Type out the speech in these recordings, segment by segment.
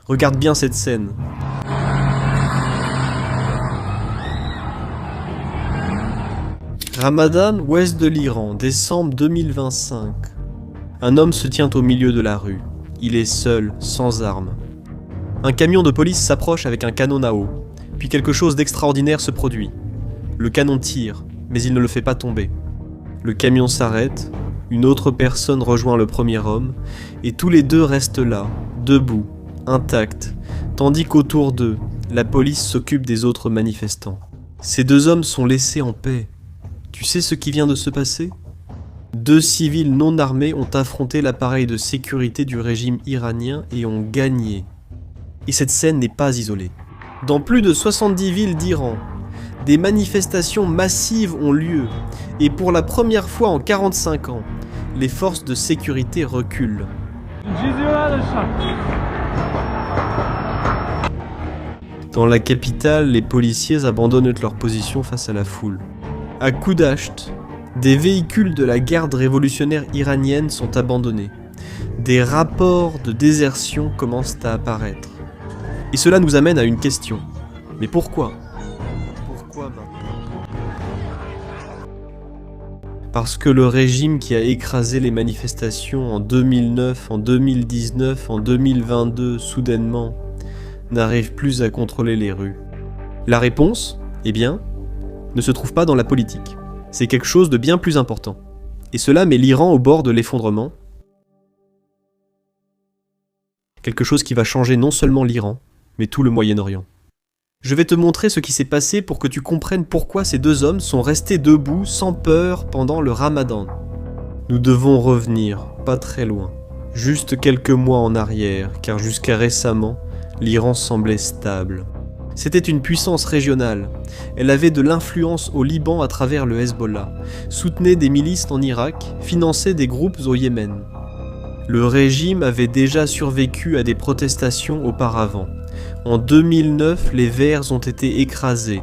Regarde bien cette scène. Ramadan, ouest de l'Iran, décembre 2025. Un homme se tient au milieu de la rue. Il est seul, sans armes. Un camion de police s'approche avec un canon à eau. Puis quelque chose d'extraordinaire se produit. Le canon tire, mais il ne le fait pas tomber. Le camion s'arrête, une autre personne rejoint le premier homme, et tous les deux restent là, debout, intacts, tandis qu'autour d'eux, la police s'occupe des autres manifestants. Ces deux hommes sont laissés en paix. Tu sais ce qui vient de se passer ? Deux civils non armés ont affronté l'appareil de sécurité du régime iranien et ont gagné. Et cette scène n'est pas isolée. Dans plus de 70 villes d'Iran, des manifestations massives ont lieu, et pour la première fois en 45 ans, les forces de sécurité reculent. Dans la capitale, les policiers abandonnent leur position face à la foule. À Koudasht, des véhicules de la garde révolutionnaire iranienne sont abandonnés. Des rapports de désertion commencent à apparaître. Et cela nous amène à une question. Mais pourquoi ? Pourquoi maintenant ? Parce que le régime qui a écrasé les manifestations en 2009, en 2019, en 2022, soudainement, n'arrive plus à contrôler les rues. La réponse, eh bien, ne se trouve pas dans la politique. C'est quelque chose de bien plus important. Et cela met l'Iran au bord de l'effondrement. Quelque chose qui va changer non seulement l'Iran, mais tout le Moyen-Orient. Je vais te montrer ce qui s'est passé pour que tu comprennes pourquoi ces deux hommes sont restés debout sans peur pendant le Ramadan. Nous devons revenir, pas très loin, juste quelques mois en arrière, car jusqu'à récemment, l'Iran semblait stable. C'était une puissance régionale. Elle avait de l'influence au Liban à travers le Hezbollah, soutenait des milices en Irak, finançait des groupes au Yémen. Le régime avait déjà survécu à des protestations auparavant. En 2009, les Verts ont été écrasés.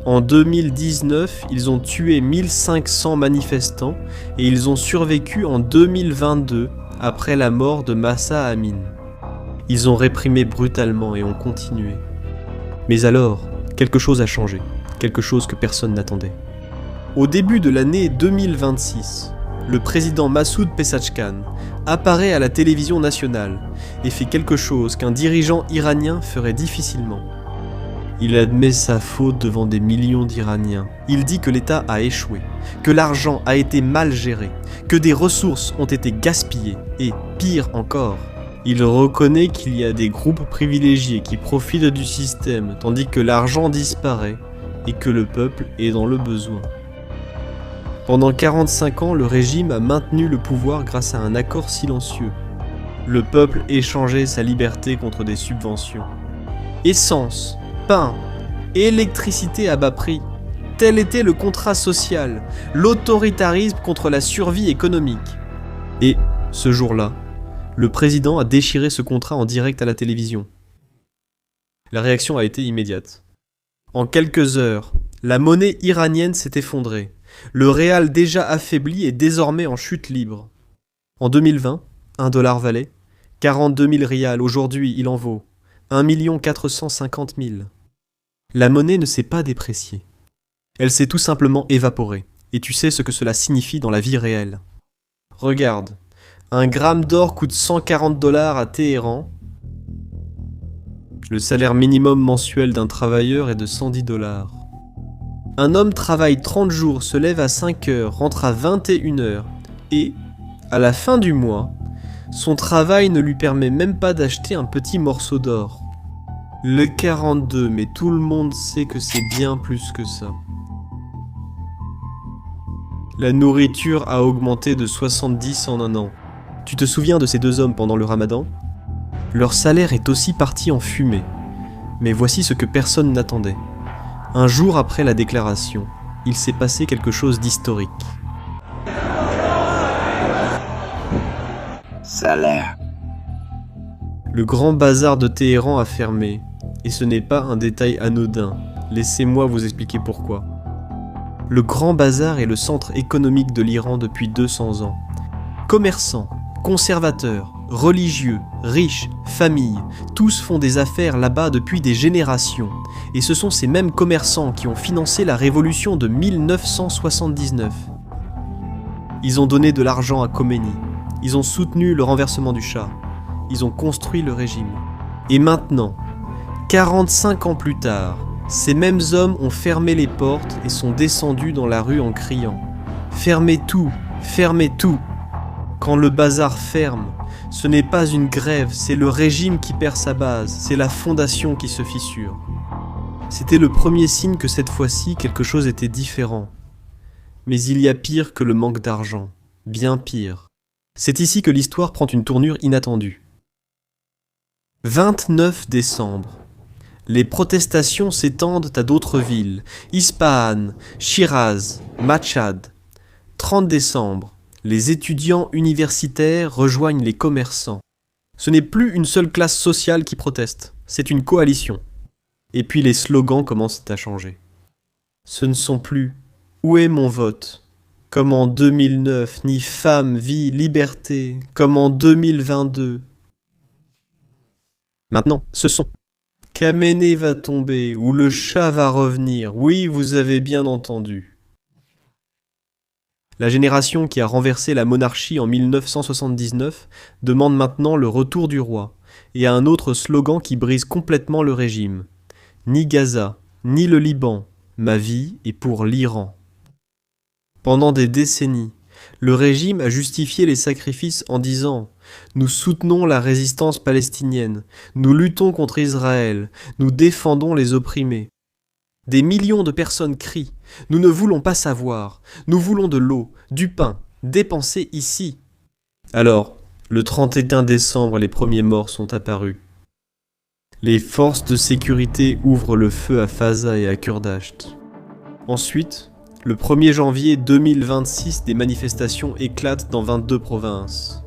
En 2019, ils ont tué 1500 manifestants et ils ont survécu en 2022 après la mort de Mahsa Amini. Ils ont réprimé brutalement et ont continué. Mais alors, quelque chose a changé, quelque chose que personne n'attendait. Au début de l'année 2026, le président Massoud Pezeshkian apparaît à la télévision nationale et fait quelque chose qu'un dirigeant iranien ferait difficilement. Il admet sa faute devant des millions d'Iraniens. Il dit que l'État a échoué, que l'argent a été mal géré, que des ressources ont été gaspillées et, pire encore, il reconnaît qu'il y a des groupes privilégiés qui profitent du système tandis que l'argent disparaît et que le peuple est dans le besoin. Pendant 45 ans, le régime a maintenu le pouvoir grâce à un accord silencieux. Le peuple échangeait sa liberté contre des subventions. Essence, pain, électricité à bas prix, tel était le contrat social, l'autoritarisme contre la survie économique. Et, ce jour-là, le président a déchiré ce contrat en direct à la télévision. La réaction a été immédiate. En quelques heures, la monnaie iranienne s'est effondrée. Le rial déjà affaibli est désormais en chute libre. En 2020, 1 dollar valait 42 000 rials. Aujourd'hui, il en vaut 1 450 000. La monnaie ne s'est pas dépréciée. Elle s'est tout simplement évaporée. Et tu sais ce que cela signifie dans la vie réelle. Regarde. Un gramme d'or coûte 140 dollars à Téhéran. Le salaire minimum mensuel d'un travailleur est de 110 dollars. Un homme travaille 30 jours, se lève à 5 heures, rentre à 21 heures et, à la fin du mois, son travail ne lui permet même pas d'acheter un petit morceau d'or. Le 42, mais tout le monde sait que c'est bien plus que ça. La nourriture a augmenté de 70 en un an. Tu te souviens de ces deux hommes pendant le Ramadan ? Leur salaire est aussi parti en fumée. Mais voici ce que personne n'attendait. Un jour après la déclaration, il s'est passé quelque chose d'historique. Salaire. Le grand bazar de Téhéran a fermé. Et ce n'est pas un détail anodin. Laissez-moi vous expliquer pourquoi. Le grand bazar est le centre économique de l'Iran depuis 200 ans. Commerçants, conservateurs, religieux, riches, familles, tous font des affaires là-bas depuis des générations. Et ce sont ces mêmes commerçants qui ont financé la révolution de 1979. Ils ont donné de l'argent à Khomeini. Ils ont soutenu le renversement du Shah. Ils ont construit le régime. Et maintenant, 45 ans plus tard, ces mêmes hommes ont fermé les portes et sont descendus dans la rue en criant « Fermez tout, fermez tout !» Quand le bazar ferme, ce n'est pas une grève, c'est le régime qui perd sa base, c'est la fondation qui se fissure. C'était le premier signe que cette fois-ci, quelque chose était différent. Mais il y a pire que le manque d'argent, bien pire. C'est ici que l'histoire prend une tournure inattendue. 29 décembre. Les protestations s'étendent à d'autres villes, Ispahan, Shiraz, Machhad. 30 décembre. Les étudiants universitaires rejoignent les commerçants. Ce n'est plus une seule classe sociale qui proteste, c'est une coalition. Et puis les slogans commencent à changer. Ce ne sont plus « Où est mon vote ?» comme en 2009, ni « Femme, vie, liberté » comme en 2022. Maintenant, ce sont « Khamenei va tomber » ou « Le Shah va revenir ». Oui, vous avez bien entendu. La génération qui a renversé la monarchie en 1979 demande maintenant le retour du roi, et a un autre slogan qui brise complètement le régime. Ni Gaza, ni le Liban, ma vie est pour l'Iran. Pendant des décennies, le régime a justifié les sacrifices en disant « Nous soutenons la résistance palestinienne, nous luttons contre Israël, nous défendons les opprimés ». Des millions de personnes crient « Nous ne voulons pas savoir, nous voulons de l'eau, du pain, dépensés ici ». Alors, le 31 décembre, les premiers morts sont apparus. Les forces de sécurité ouvrent le feu à Faza et à Kurdasht. Ensuite, le 1er janvier 2026, des manifestations éclatent dans 22 provinces.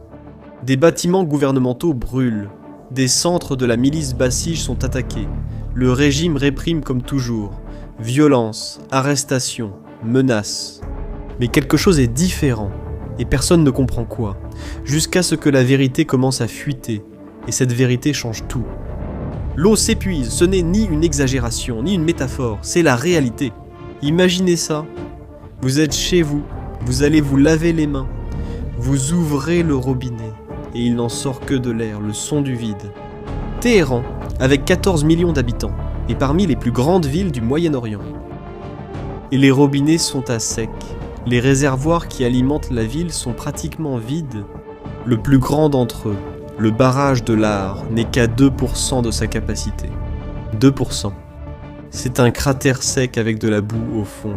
Des bâtiments gouvernementaux brûlent. Des centres de la milice Basij sont attaqués. Le régime réprime comme toujours. Violence, arrestation, menaces. Mais quelque chose est différent, et personne ne comprend quoi, jusqu'à ce que la vérité commence à fuiter, et cette vérité change tout. L'eau s'épuise, ce n'est ni une exagération, ni une métaphore, c'est la réalité. Imaginez ça, vous êtes chez vous, vous allez vous laver les mains, vous ouvrez le robinet, et il n'en sort que de l'air, le son du vide. Téhéran, avec 14 millions d'habitants, est parmi les plus grandes villes du Moyen-Orient. Et les robinets sont à sec. Les réservoirs qui alimentent la ville sont pratiquement vides. Le plus grand d'entre eux, le barrage de l'Ar, n'est qu'à 2% de sa capacité. 2%. C'est un cratère sec avec de la boue au fond,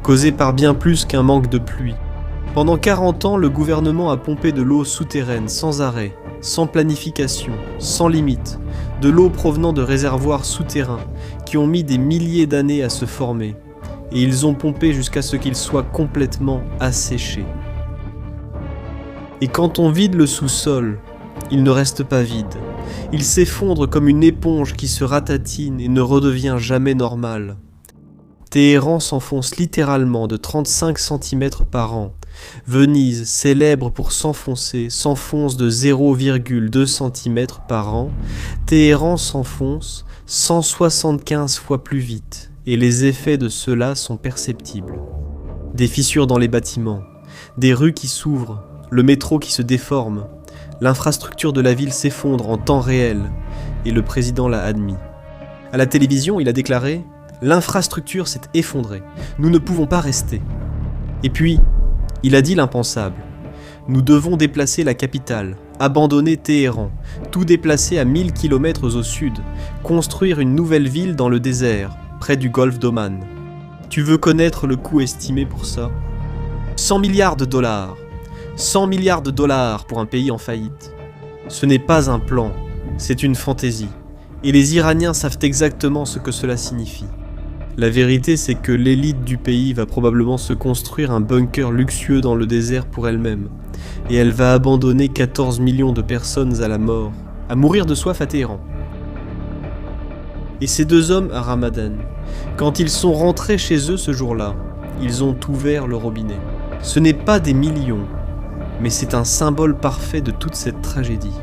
causé par bien plus qu'un manque de pluie. Pendant 40 ans, le gouvernement a pompé de l'eau souterraine sans arrêt, sans planification, sans limite, de l'eau provenant de réservoirs souterrains qui ont mis des milliers d'années à se former, et ils ont pompé jusqu'à ce qu'ils soient complètement asséchés. Et quand on vide le sous-sol, il ne reste pas vide. Il s'effondre comme une éponge qui se ratatine et ne redevient jamais normal. Téhéran s'enfonce littéralement de 35 cm par an. Venise, célèbre pour s'enfoncer, s'enfonce de 0,2 cm par an. Téhéran s'enfonce 175 fois plus vite, et les effets de cela sont perceptibles. Des fissures dans les bâtiments, des rues qui s'ouvrent, le métro qui se déforme, l'infrastructure de la ville s'effondre en temps réel, et le président l'a admis. À la télévision, il a déclaré « L'infrastructure s'est effondrée, nous ne pouvons pas rester ». Et puis, il a dit l'impensable. Nous devons déplacer la capitale, abandonner Téhéran, tout déplacer à 1000 km au sud, construire une nouvelle ville dans le désert, près du golfe d'Oman. Tu veux connaître le coût estimé pour ça ? 100 milliards de dollars. 100 milliards de dollars pour un pays en faillite. Ce n'est pas un plan, c'est une fantaisie. Et les Iraniens savent exactement ce que cela signifie. La vérité, c'est que l'élite du pays va probablement se construire un bunker luxueux dans le désert pour elle-même. Et elle va abandonner 14 millions de personnes à la mort, à mourir de soif à Téhéran. Et ces deux hommes à Ramadan, quand ils sont rentrés chez eux ce jour-là, ils ont ouvert le robinet. Ce n'est pas des millions, mais c'est un symbole parfait de toute cette tragédie.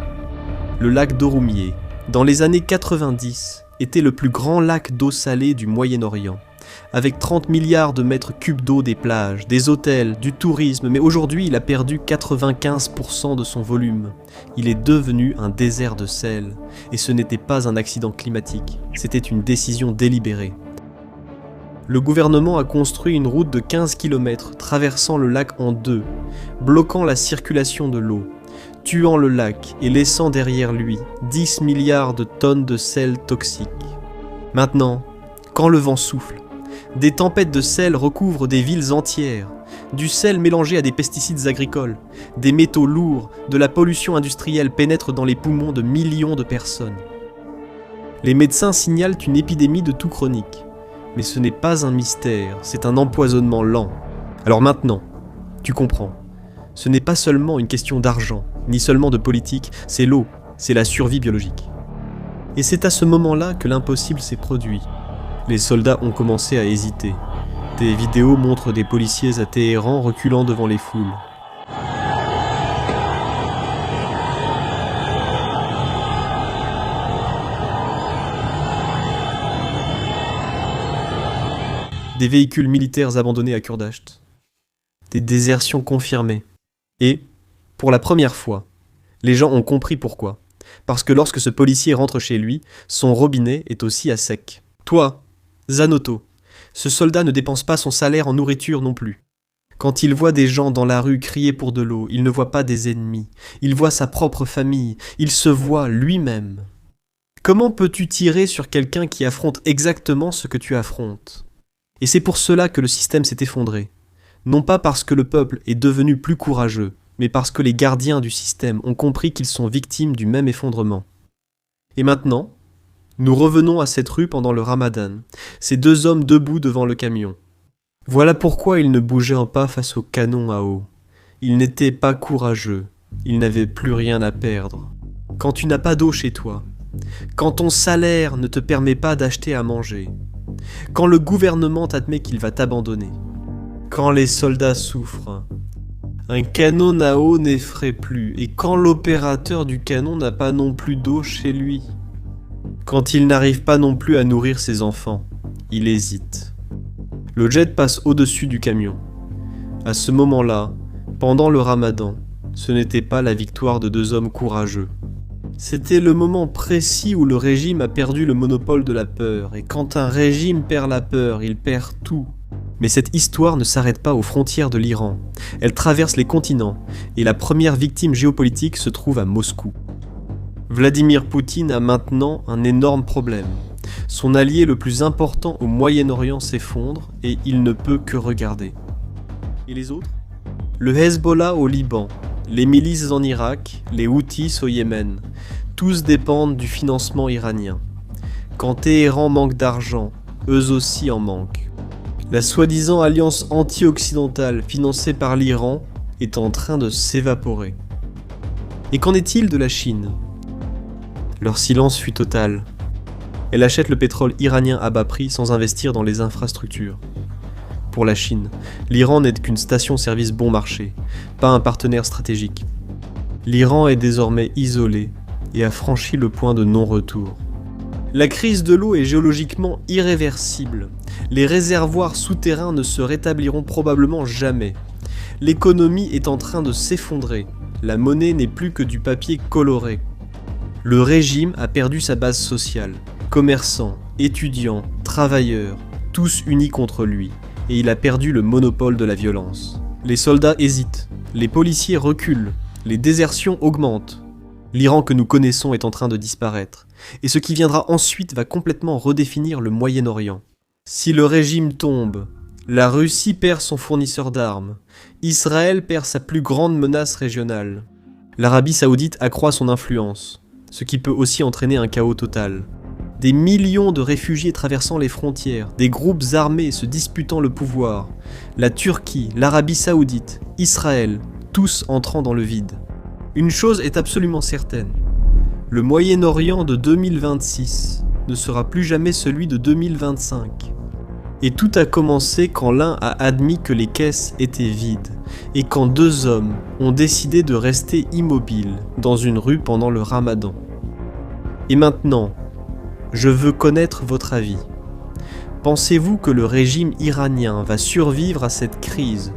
Le lac d'Oromiyeh, dans les années 90, était le plus grand lac d'eau salée du Moyen-Orient, avec 30 milliards de mètres cubes d'eau des plages, des hôtels, du tourisme, mais aujourd'hui il a perdu 95% de son volume. Il est devenu un désert de sel, et ce n'était pas un accident climatique, c'était une décision délibérée. Le gouvernement a construit une route de 15 km traversant le lac en deux, bloquant la circulation de l'eau, tuant le lac et laissant derrière lui 10 milliards de tonnes de sel toxique. Maintenant, quand le vent souffle, des tempêtes de sel recouvrent des villes entières, du sel mélangé à des pesticides agricoles, des métaux lourds, de la pollution industrielle pénètre dans les poumons de millions de personnes. Les médecins signalent une épidémie de toux chronique, mais ce n'est pas un mystère, c'est un empoisonnement lent. Alors maintenant, tu comprends, ce n'est pas seulement une question d'argent, ni seulement de politique, c'est l'eau, c'est la survie biologique. Et c'est à ce moment-là que l'impossible s'est produit. Les soldats ont commencé à hésiter. Des vidéos montrent des policiers à Téhéran reculant devant les foules. Des véhicules militaires abandonnés à Kurdasht. Des désertions confirmées. Et, pour la première fois, les gens ont compris pourquoi. Parce que lorsque ce policier rentre chez lui, son robinet est aussi à sec. Toi, Zanoto, ce soldat ne dépense pas son salaire en nourriture non plus. Quand il voit des gens dans la rue crier pour de l'eau, il ne voit pas des ennemis, il voit sa propre famille, il se voit lui-même. Comment peux-tu tirer sur quelqu'un qui affronte exactement ce que tu affrontes ? Et c'est pour cela que le système s'est effondré. Non pas parce que le peuple est devenu plus courageux, mais parce que les gardiens du système ont compris qu'ils sont victimes du même effondrement. Et maintenant, nous revenons à cette rue pendant le Ramadan, ces deux hommes debout devant le camion. Voilà pourquoi ils ne bougeaient pas face au canon à eau. Ils n'étaient pas courageux, ils n'avaient plus rien à perdre. Quand tu n'as pas d'eau chez toi, quand ton salaire ne te permet pas d'acheter à manger, quand le gouvernement t'admet qu'il va t'abandonner, quand les soldats souffrent, un canon à eau n'effraie plus, et quand l'opérateur du canon n'a pas non plus d'eau chez lui, quand il n'arrive pas non plus à nourrir ses enfants, il hésite. Le jet passe au-dessus du camion. À ce moment-là, pendant le Ramadan, ce n'était pas la victoire de deux hommes courageux. C'était le moment précis où le régime a perdu le monopole de la peur, et quand un régime perd la peur, il perd tout. Mais cette histoire ne s'arrête pas aux frontières de l'Iran. Elle traverse les continents, et la première victime géopolitique se trouve à Moscou. Vladimir Poutine a maintenant un énorme problème. Son allié le plus important au Moyen-Orient s'effondre, et il ne peut que regarder. Et les autres ? Le Hezbollah au Liban, les milices en Irak, les Houthis au Yémen, tous dépendent du financement iranien. Quand Téhéran manque d'argent, eux aussi en manquent. La soi-disant alliance anti-occidentale financée par l'Iran est en train de s'évaporer. Et qu'en est-il de la Chine ? Leur silence fut total. Elle achète le pétrole iranien à bas prix sans investir dans les infrastructures. Pour la Chine, l'Iran n'est qu'une station-service bon marché, pas un partenaire stratégique. L'Iran est désormais isolé et a franchi le point de non-retour. La crise de l'eau est géologiquement irréversible. Les réservoirs souterrains ne se rétabliront probablement jamais. L'économie est en train de s'effondrer. La monnaie n'est plus que du papier coloré. Le régime a perdu sa base sociale. Commerçants, étudiants, travailleurs, tous unis contre lui. Et il a perdu le monopole de la violence. Les soldats hésitent. Les policiers reculent. Les désertions augmentent. L'Iran que nous connaissons est en train de disparaître. Et ce qui viendra ensuite va complètement redéfinir le Moyen-Orient. Si le régime tombe, la Russie perd son fournisseur d'armes, Israël perd sa plus grande menace régionale, l'Arabie Saoudite accroît son influence, ce qui peut aussi entraîner un chaos total. Des millions de réfugiés traversant les frontières, des groupes armés se disputant le pouvoir, la Turquie, l'Arabie Saoudite, Israël, tous entrant dans le vide. Une chose est absolument certaine, le Moyen-Orient de 2026 ne sera plus jamais celui de 2025. Et tout a commencé quand l'un a admis que les caisses étaient vides, et quand deux hommes ont décidé de rester immobiles dans une rue pendant le Ramadan. Et maintenant, je veux connaître votre avis. Pensez-vous que le régime iranien va survivre à cette crise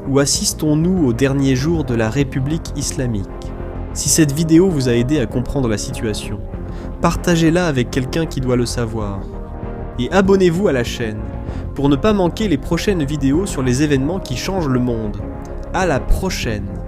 ou assistons-nous aux derniers jours de la République islamique? Si cette vidéo vous a aidé à comprendre la situation, partagez-la avec quelqu'un qui doit le savoir. Et abonnez-vous à la chaîne pour ne pas manquer les prochaines vidéos sur les événements qui changent le monde. À la prochaine!